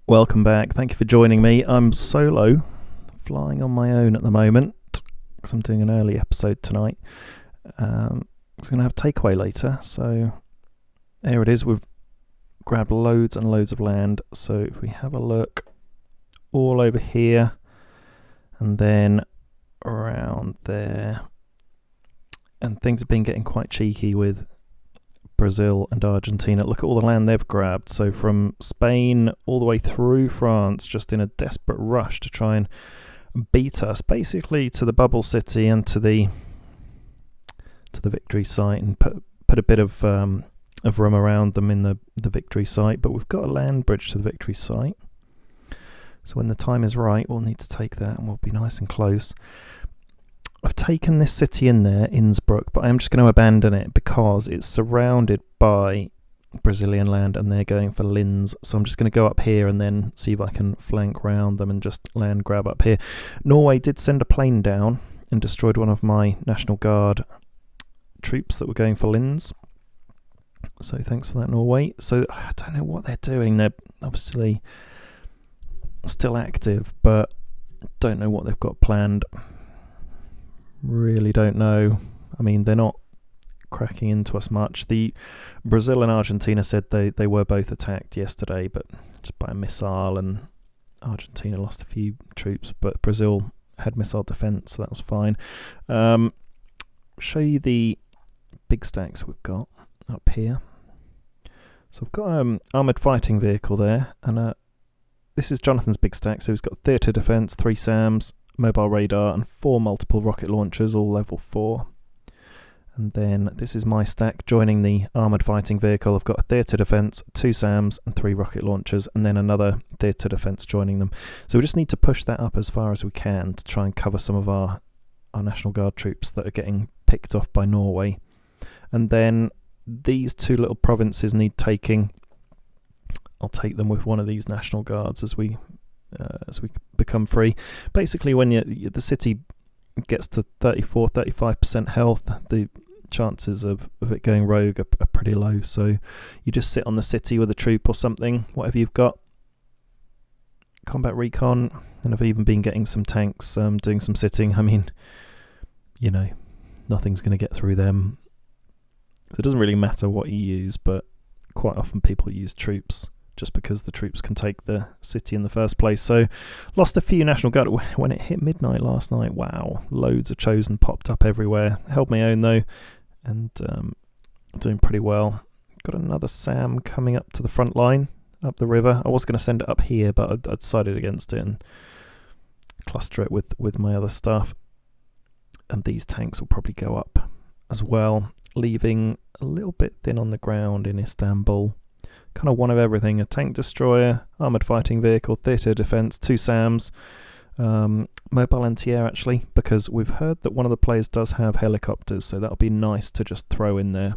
Welcome back. Thank you for joining me. I'm solo, flying on my own at the moment because I'm doing an early episode tonight. I'm going to have takeaway later, so there it is. We've grabbed loads and loads of land. So if we have a look all over here and then around there, and things have been getting quite cheeky with Brazil and Argentina. Look at all the land they've grabbed. So from Spain all the way through France, just in a desperate rush to try and beat us, basically to the bubble city and to the victory site, and put a bit of room around them in the victory site. But we've got a land bridge to the victory site, so when the time is right, we'll need to take that, and we'll be nice and close. I've taken this city in there, Innsbruck, but I'm just going to abandon it because it's surrounded by Brazilian land and they're going for Linz. So I'm just going to go up here and then see if I can flank round them and just land grab up here. Norway did send a plane down and destroyed one of my National Guard troops that were going for Linz. So thanks for that, Norway. So I don't know what they're doing. They're obviously still active, but don't know what they've got planned. Really don't know. I mean, they're not cracking into us much. The Brazil and Argentina said they were both attacked yesterday, but just by a missile, and Argentina lost a few troops, but Brazil had missile defense, so that was fine. Show you the big stacks we've got up here. So I've got armoured fighting vehicle there, and this is Jonathan's big stack. So he's got theatre defence, 3 SAMs, mobile radar, and 4 multiple rocket launchers, all level 4. And then this is my stack joining the armoured fighting vehicle. I've got a theatre defence, 2 SAMs, and 3 rocket launchers, and then another theatre defence joining them. So we just need to push that up as far as we can to try and cover some of our National Guard troops that are getting picked off by Norway. And then these 2 little provinces need taking. I'll take them with one of these National Guards as we become free. Basically, when the city gets to 34-35% health, the chances of it going rogue are pretty low. So you just sit on the city with a troop or something, whatever you've got. Combat recon, and I've even been getting some tanks doing some sitting. I mean, nothing's going to get through them. So it doesn't really matter what you use, but quite often people use troops just because the troops can take the city in the first place. So lost a few National Guard when it hit midnight last night. Wow, loads of Chosen popped up everywhere. Held my own though, and doing pretty well. Got another SAM coming up to the front line, up the river. I was going to send it up here, but I decided against it and cluster it with my other stuff. And these tanks will probably go up as well, leaving a little bit thin on the ground in Istanbul. Kind of one of everything: a tank destroyer, armoured fighting vehicle, theatre defence, 2 SAMs, mobile anti-air actually, because we've heard that one of the players does have helicopters, so that'll be nice to just throw in there.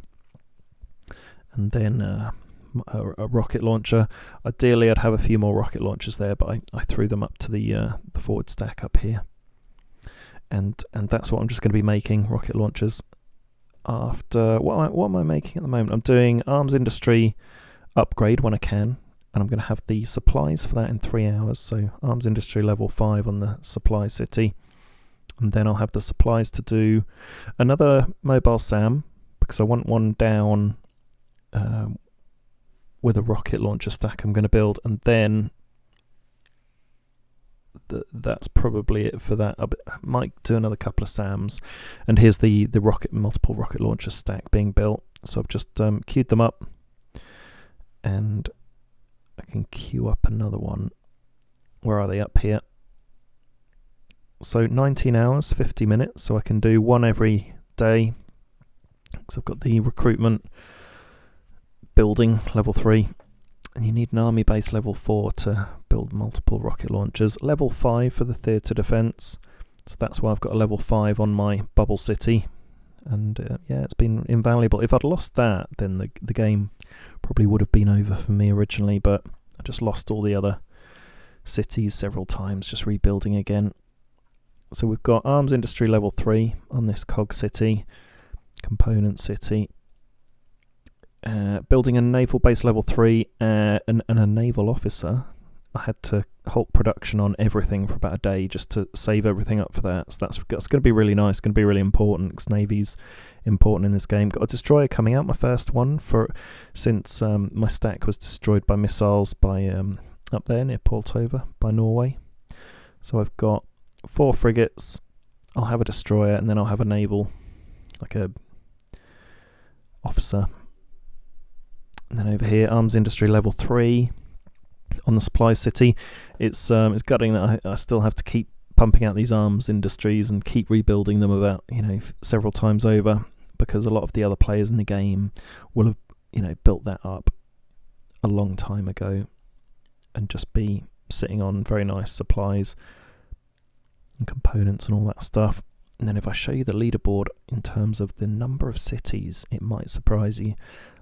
And then a rocket launcher. Ideally I'd have a few more rocket launchers there, but I threw them up to the forward stack up here. And that's what I'm just going to be making, rocket launchers. After what am I making at the moment? I'm doing arms industry upgrade when I can, and I'm going to have the supplies for that in 3 hours. So arms industry level 5 on the supply city, and then I'll have the supplies to do another mobile SAM, because I want one down with a rocket launcher stack I'm going to build, and then that's probably it for that. I might do another couple of SAMs, and here's the multiple rocket launcher stack being built. So I've just queued them up, and I can queue up another one. Where are they? Up here. So 19 hours, 50 minutes, so I can do one every day. So I've got the recruitment building level 3, and you need an army base level 4 to build multiple rocket launchers. Level 5 for the theatre defence, so that's why I've got a level 5 on my bubble city. And it's been invaluable. If I'd lost that, then the game probably would have been over for me originally, but I just lost all the other cities several times, just rebuilding again. So we've got arms industry level 3 on this cog city, component city, building a naval base level 3 and a naval officer I had to halt production on everything for about a day just to save everything up for that. So that's going to be really nice, going to be really important, because Navy's important in this game. Got a destroyer coming out, my first one, since my stack was destroyed by missiles by up there near Poltova by Norway. So I've got 4 frigates, I'll have a destroyer, and then I'll have a naval, like a officer. And then over here, arms industry level 3 on the supply city. It's gutting that I still have to keep pumping out these arms industries and keep rebuilding them about several times over, because a lot of the other players in the game will have built that up a long time ago and just be sitting on very nice supplies and components and all that stuff. And then if I show you the leaderboard in terms of the number of cities, it might surprise you.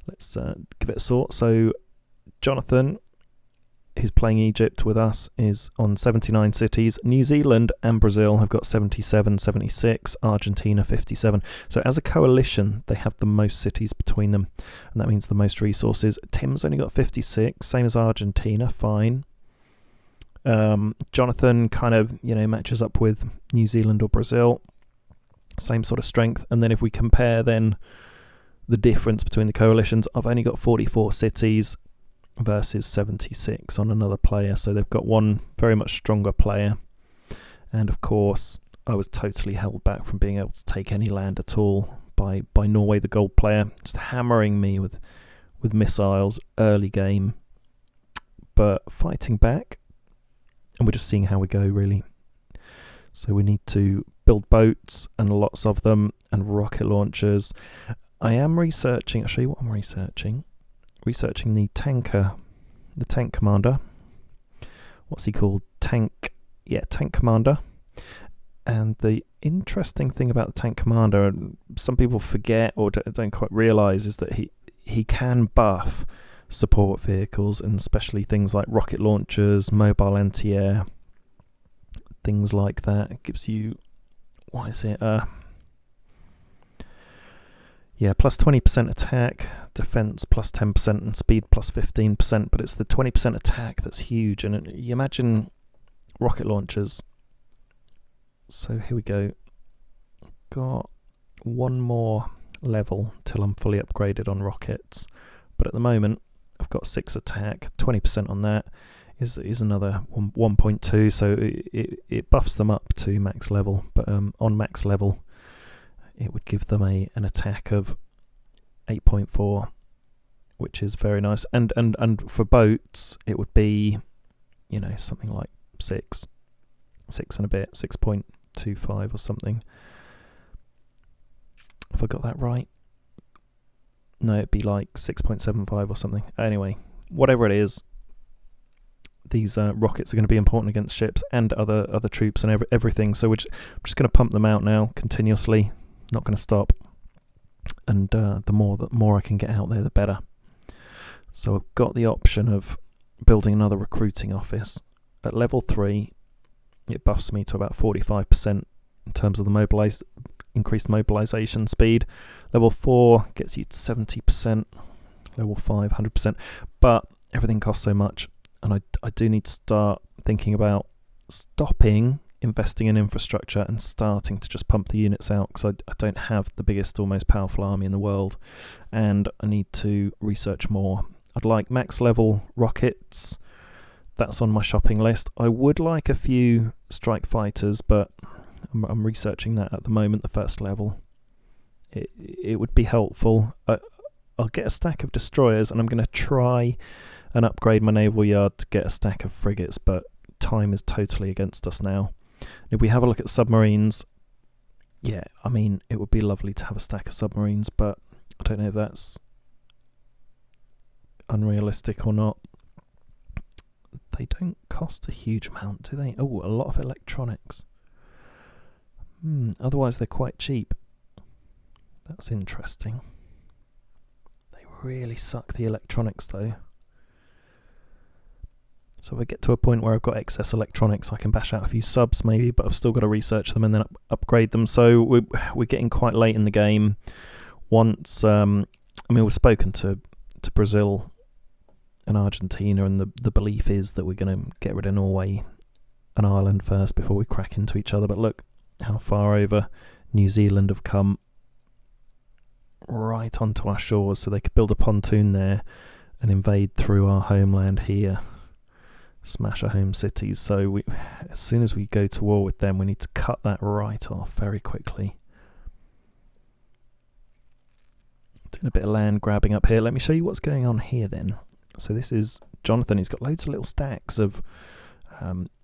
Let's give it a sort. So Jonathan, who's playing Egypt with us, is on 79 cities. New Zealand and Brazil have got 77, 76, Argentina 57. So as a coalition, they have the most cities between them, and that means the most resources. Tim's only got 56, same as Argentina, fine. Jonathan kind of matches up with New Zealand or Brazil, same sort of strength. And then if we compare then the difference between the coalitions, I've only got 44 cities versus 76 on another player, so they've got one very much stronger player. And of course I was totally held back from being able to take any land at all by Norway, the gold player, just hammering me with missiles early game, but fighting back, and we're just seeing how we go really. So we need to build boats, and lots of them, and rocket launchers. I am researching, I'll show you what I'm researching the tank commander. What's he called? Tank commander. And the interesting thing about the tank commander, and some people forget or don't quite realise, is that he can buff support vehicles, and especially things like rocket launchers, mobile anti-air, things like that. It gives you, what is it? Plus 20% attack, defense plus 10%, and speed plus 15%. But it's the 20% attack that's huge. And you imagine rocket launchers. So here we go. Got one more level till I'm fully upgraded on rockets. But at the moment, I've got 6 attack, 20% on that is another 1.2. So it buffs them up to max level. But on max level, it would give them an attack of 8.4, which is very nice. And for boats, it would be, something like 6 and a bit, 6.25 or something. Have I got that right? No, it'd be like 6.75 or something. Anyway, whatever it is, these rockets are going to be important against ships and other troops and everything. So I'm just going to pump them out now continuously. Not going to stop, and the more I can get out there, the better. So I've got the option of building another recruiting office at level 3. It buffs me to about 45% in terms of the increased mobilization speed. Level 4 gets you to 70%. Level 5, 100%. But everything costs so much, and I do need to start thinking about stopping investing in infrastructure and starting to just pump the units out, because I don't have the biggest or most powerful army in the world, and I need to research more. I'd like max level rockets. That's on my shopping list. I would like a few strike fighters, but I'm researching that at the moment, the first level. It would be helpful. I'll get a stack of destroyers, and I'm going to try and upgrade my naval yard to get a stack of frigates, but time is totally against us now. If we have a look at submarines, it would be lovely to have a stack of submarines, but I don't know if that's unrealistic or not. They don't cost a huge amount, do they? Oh, a lot of electronics. Otherwise they're quite cheap. That's interesting. They really suck the electronics though. So if I get to a point where I've got excess electronics, I can bash out a few subs maybe, but I've still got to research them and then upgrade them. So we're getting quite late in the game. Once, we've spoken to Brazil and Argentina, and the belief is that we're going to get rid of Norway and Ireland first before we crack into each other. But look how far over New Zealand have come, right onto our shores, so they could build a pontoon there and invade through our homeland here, smash our home cities. So as soon as we go to war with them, we need to cut that right off very quickly. Doing a bit of land grabbing up here. Let me show you what's going on here then. So this is Jonathan. He's got loads of little stacks of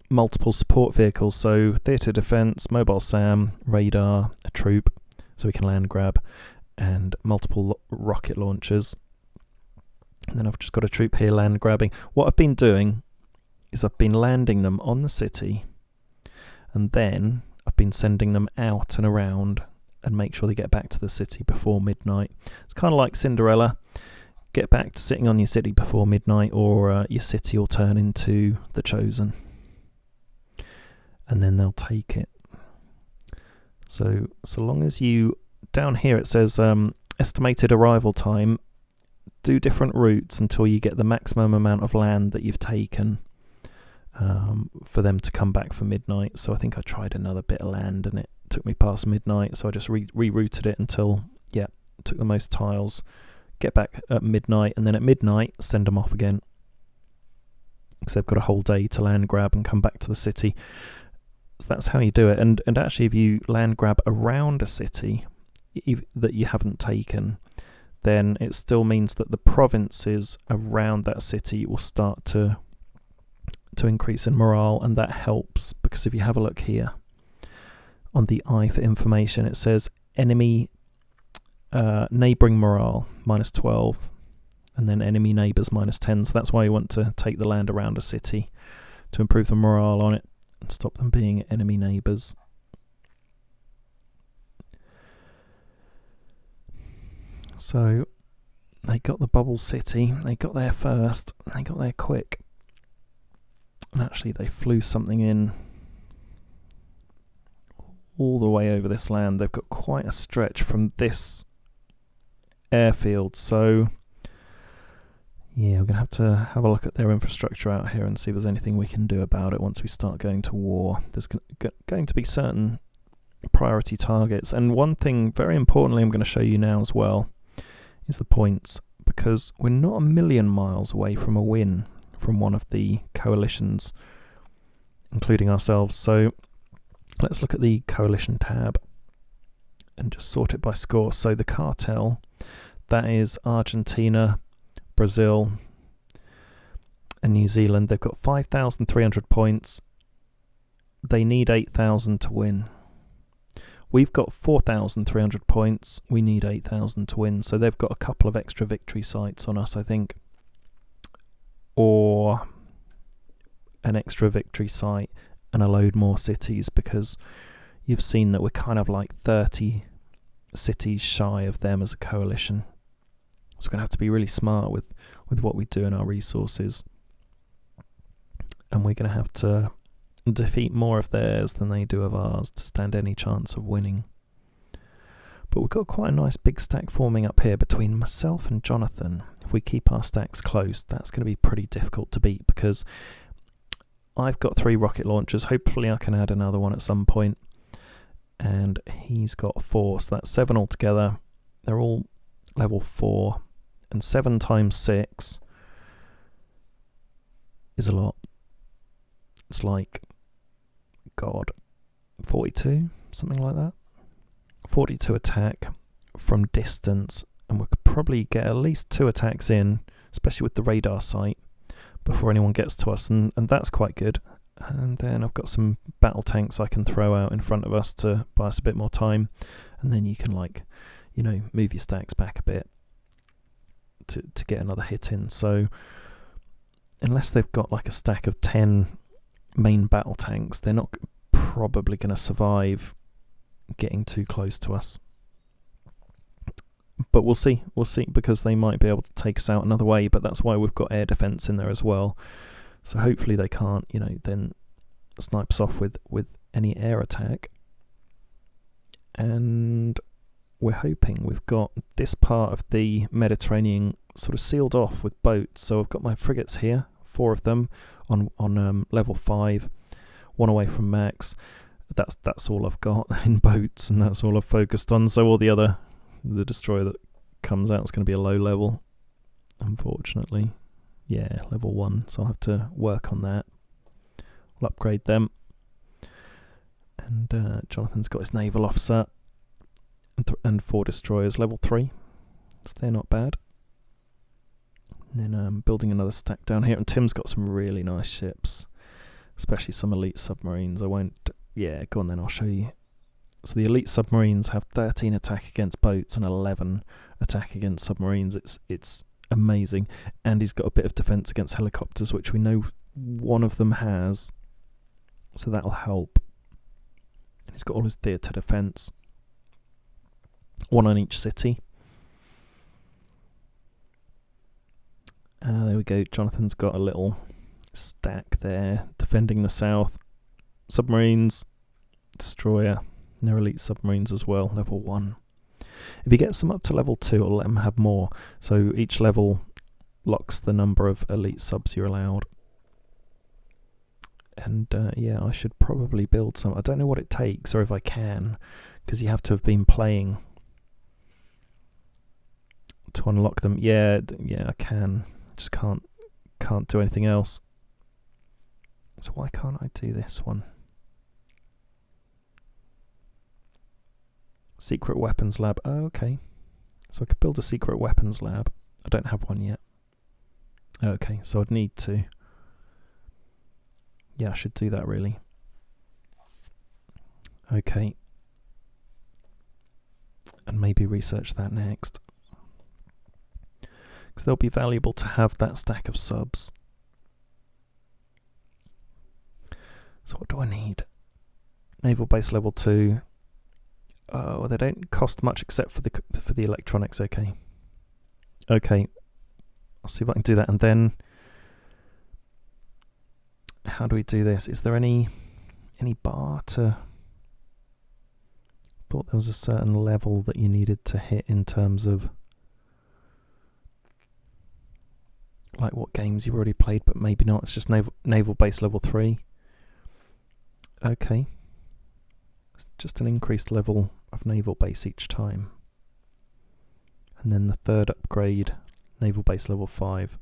multiple support vehicles. So theatre defence, mobile SAM, radar, a troop, so we can land grab, and multiple rocket launchers. And then I've just got a troop here land grabbing. What I've been doing is I've been landing them on the city, and then I've been sending them out and around and make sure they get back to the city before midnight. It's kind of like Cinderella. Get back to sitting on your city before midnight, or your city will turn into the Chosen. And then they'll take it. So long as you... Down here it says estimated arrival time. Do different routes until you get the maximum amount of land that you've taken for them to come back for midnight. So I think I tried another bit of land and it took me past midnight, so I just rerouted it until took the most tiles, get back at midnight, and then at midnight send them off again, because they've got a whole day to land grab and come back to the city. So that's how you do it. And actually, if you land grab around a city that you haven't taken, then it still means that the provinces around that city will start to increase in morale, and that helps, because if you have a look here on the eye for information, it says enemy neighbouring morale -12, and then enemy neighbours -10. So that's why you want to take the land around a city, to improve the morale on it and stop them being enemy neighbours. So they got the bubble city, they got there first, they got there quick, and actually they flew something in all the way over this land. They've got quite a stretch from this airfield, so yeah, we're going to have a look at their infrastructure out here and see if there's anything we can do about it once we start going to war. There's going to be certain priority targets, and one thing very importantly I'm going to show you now as well is the points, because we're not a million miles away from a win from one of the coalitions, including ourselves. So let's look at the coalition tab and just sort it by score. So the cartel, that is Argentina, Brazil and New Zealand. They've got 5,300 points. They need 8,000 to win. We've got 4,300 points. We need 8,000 to win. So they've got a couple of extra victory sites on us, I think, or an extra victory site and a load more cities, because you've seen that we're kind of like 30 cities shy of them as a coalition. So we're going to have to be really smart with what we do in our resources, and we're going to have to defeat more of theirs than they do of ours to stand any chance of winning. But we've got quite a nice big stack forming up here between myself and Jonathan. If we keep our stacks close, that's going to be pretty difficult to beat, because I've got 3 rocket launchers. Hopefully I can add another one at some point, and he's got 4, so that's 7 altogether. They're all level 4, and 7 times 6 is a lot. It's like, God, 42, something like that. 42 attack from distance, and we could probably get at least 2 attacks in, especially with the radar sight, before anyone gets to us, and that's quite good. And then I've got some battle tanks I can throw out in front of us to buy us a bit more time, and then you can, like, you know, move your stacks back a bit to get another hit in. So unless they've got like a stack of 10 main battle tanks, they're not probably going to survive getting too close to us. But we'll see, because they might be able to take us out another way, but that's why we've got air defense in there as well. So hopefully they can't, you know, then snipe us off with any air attack. And we're hoping we've got this part of the Mediterranean sort of sealed off with boats. So I've got my frigates here, 4 of them on level 5, 1 away from max. That's all I've got in boats, and that's all I've focused on. So all the destroyer that comes out is going to be a low level, unfortunately. Yeah, level 1, so I'll have to work on that. We'll upgrade them. And Jonathan's got his naval officer and 4 destroyers, level 3, so they're not bad. And then building another stack down here, and Tim's got some really nice ships, especially some elite submarines. I won't... Yeah, go on then, I'll show you. So the elite submarines have 13 attack against boats and 11 attack against submarines. It's amazing. And he's got a bit of defense against helicopters, which we know one of them has, so that'll help. And he's got all his theatre defense, 1 on each city. There we go. Jonathan's got a little stack there defending the south. Submarines, destroyer, and their elite submarines as well, level 1. If he gets them up to level 2, it'll let him have more. So each level locks the number of elite subs you're allowed. And yeah, I should probably build some. I don't know what it takes, or if I can, because you have to have been playing to unlock them. Yeah, I can. Just can't do anything else. So why can't I do this one? Secret weapons lab. Oh, okay. So I could build a secret weapons lab. I don't have one yet. Okay, so I'd need to. Yeah, I should do that really. Okay. And maybe research that next. Because they'll be valuable to have that stack of subs. So what do I need? Naval base level 2. Oh, they don't cost much except for the electronics. Okay. I'll see if I can do that. And then, how do we do this? Is there any bar to? Thought there was a certain level that you needed to hit in terms of like what games you've already played, but maybe not. It's just naval base level 3. Okay. It's just an increased level of naval base each time. And then the third upgrade, naval base level 5.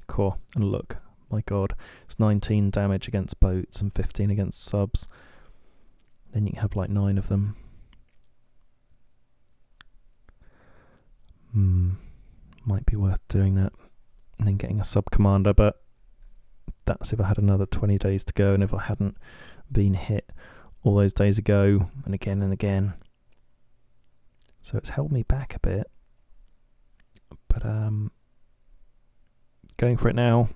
Cool. And look, my god, it's 19 damage against boats and 15 against subs. Then you can have like 9 of them. Might be worth doing that. And then getting a sub commander, but that's if I had another 20 days to go, and if I hadn't been hit all those days ago and again and again. So it's held me back a bit, but going for it now.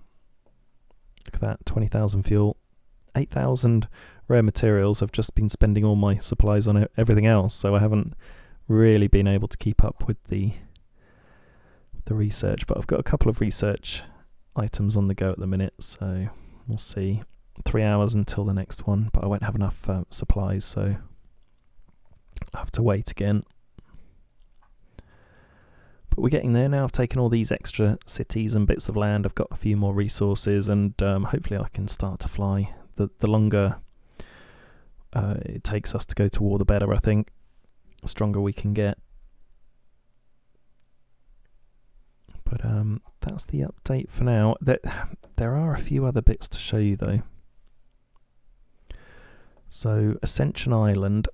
Look at that, 20,000 fuel, 8,000 rare materials. I've just been spending all my supplies on everything else, so I haven't really been able to keep up with the research, but I've got a couple of research items on the go at the minute, so we'll see. 3 hours until the next one, but I won't have enough supplies, so I'll have to wait again. But we're getting there now. I've taken all these extra cities and bits of land. I've got a few more resources, and hopefully I can start to fly. The longer it takes us to go to war, the better, I think. The stronger we can get. But that's the update for now. There are a few other bits to show you though. So Ascension Island,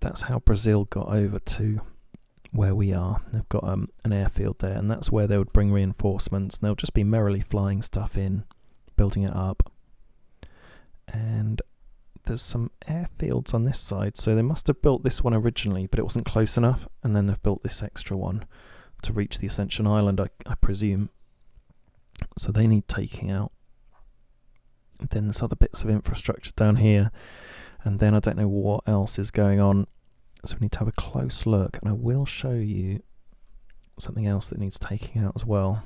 that's how Brazil got over to where we are. They've got an airfield there, and that's where they would bring reinforcements, and they'll just be merrily flying stuff in, building it up. And there's some airfields on this side, so they must have built this one originally, but it wasn't close enough, and then they've built this extra one to reach the Ascension Island, I presume. So they need taking out. And then there's other bits of infrastructure down here, and then I don't know what else is going on, so we need to have a close look, and I will show you something else that needs taking out as well.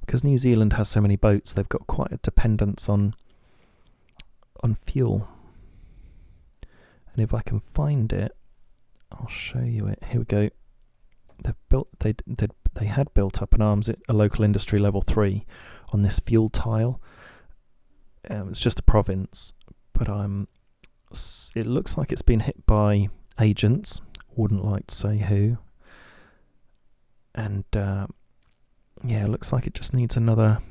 Because New Zealand has so many boats, they've got quite a dependence on fuel. And if I can find it, I'll show you it. Here we go. They had built up an arms a local industry level 3 on this fuel tile. It's just a province, but it looks like it's been hit by agents. Wouldn't like to say who. And it looks like it just needs another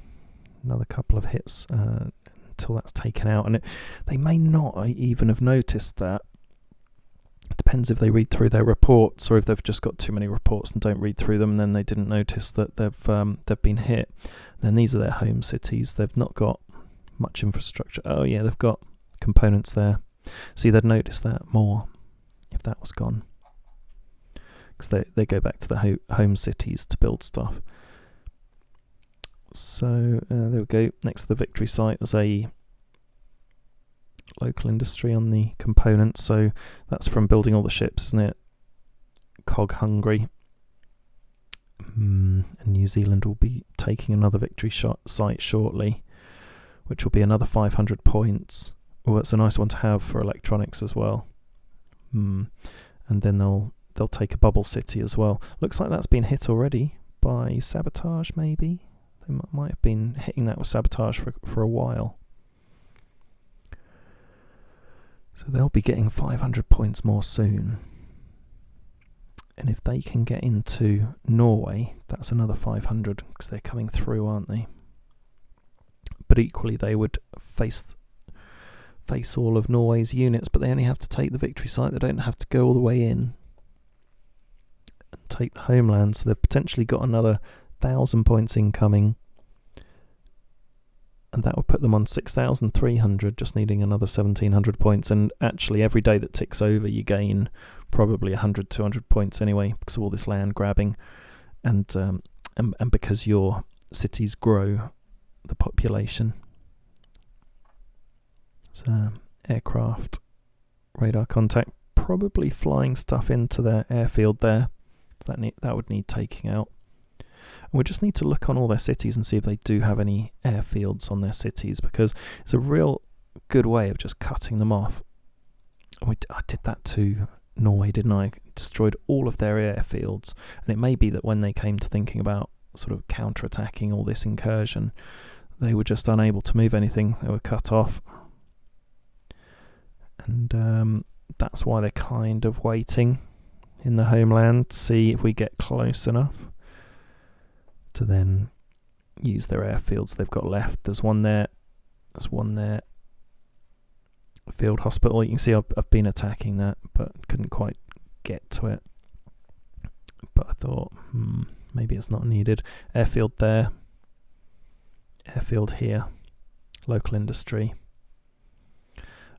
couple of hits until that's taken out. And they may not even have noticed that. It depends if they read through their reports or if they've just got too many reports and don't read through them, and then they didn't notice that they've been hit. Then these are their home cities. They've not got much infrastructure. Oh yeah, they've got components there. See, they'd notice that more if that was gone, because they go back to the home cities to build stuff. So there we go. Next to the victory site, there's a local industry on the components. So that's from building all the ships, isn't it? Cog hungry. And New Zealand will be taking another victory site shortly, which will be another 500 points. Oh, it's a nice one to have for electronics as well. And then they'll take a bubble city as well. Looks like that's been hit already by sabotage, maybe. They might have been hitting that with sabotage for a while. So they'll be getting 500 points more soon. And if they can get into Norway, that's another 500, because they're coming through, aren't they? But equally, they would face all of Norway's units, but they only have to take the victory site. They don't have to go all the way in and take the homeland. So they've potentially got another 1,000 points incoming, and that would put them on 6,300, just needing another 1,700 points. And actually, every day that ticks over, you gain probably 100, 200 points anyway, because of all this land grabbing, and because your cities grow the population. So aircraft, radar contact, probably flying stuff into their airfield there. So that would need taking out. And we just need to look on all their cities and see if they do have any airfields on their cities, because it's a real good way of just cutting them off. I did that to Norway, didn't I? Destroyed all of their airfields, and it may be that when they came to thinking about sort of counter-attacking all this incursion, they were just unable to move anything. They were cut off. And that's why they're kind of waiting in the homeland to see if we get close enough to then use their airfields they've got left. There's one there. Field hospital. You can see I've been attacking that, but couldn't quite get to it. But I thought, maybe it's not needed. Airfield there. Airfield here. Local industry.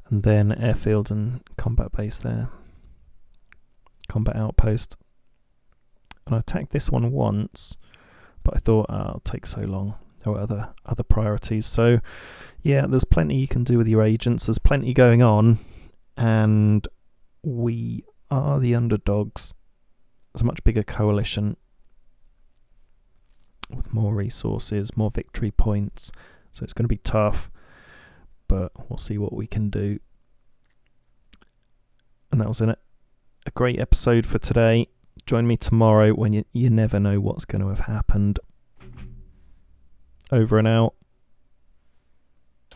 And then airfield and combat base there. Combat outpost. And I attacked this one once, but I thought, it'll take so long. There were other priorities. So, yeah, there's plenty you can do with your agents. There's plenty going on, and we are the underdogs. It's a much bigger coalition with more resources, more victory points. So it's going to be tough, but we'll see what we can do. And that was a great episode for today. Join me tomorrow when you never know what's going to have happened. Over and out.